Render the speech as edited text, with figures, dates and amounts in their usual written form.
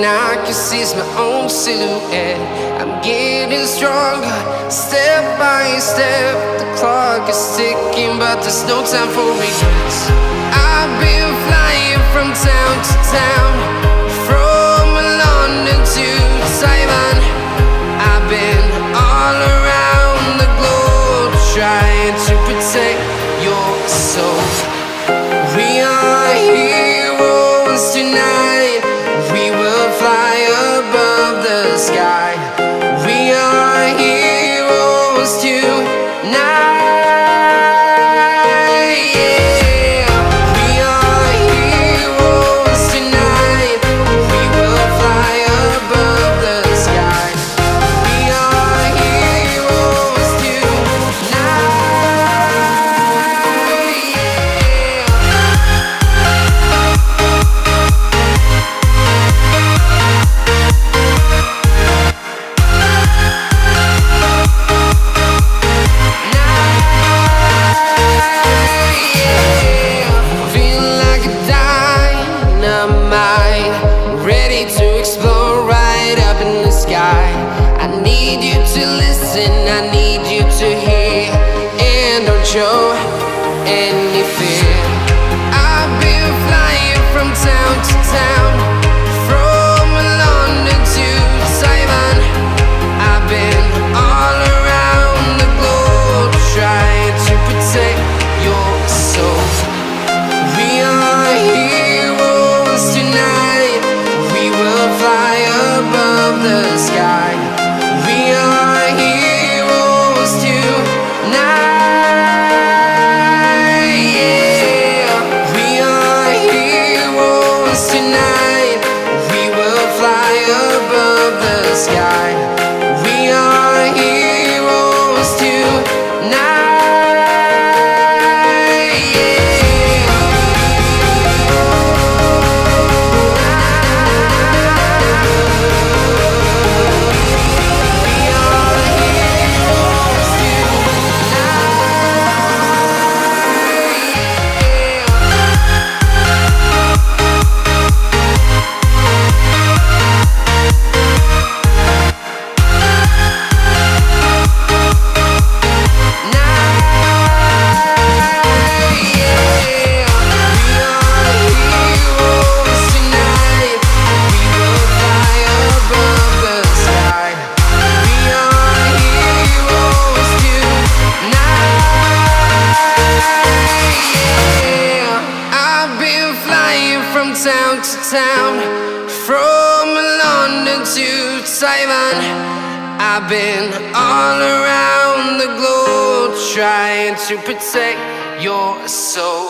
and I can see my own silhouette. I'm getting stronger, step by step. The clock is ticking, but there's no time for regrets. I've been flying from town to town, from London to Taiwan. I've been all around the globe, trying to protect your soul. We are heroes tonight. We will fly above the sky. We are heroes tonight. Yeah. We are heroes tonight. We will fly above the sky. We are heroes tonight. I need you to hear and don't show any fear. I've been flying from town to town, from London to Taiwan. I've been all around the globe, trying to protect your soul. We are heroes tonight. We will fly above the sky. We are heroes tonight. Yeah. We are heroes tonight. We will fly above the sky. We are heroes tonight. Town to town, from London to Taiwan. I've been all around the globe, trying to protect your soul.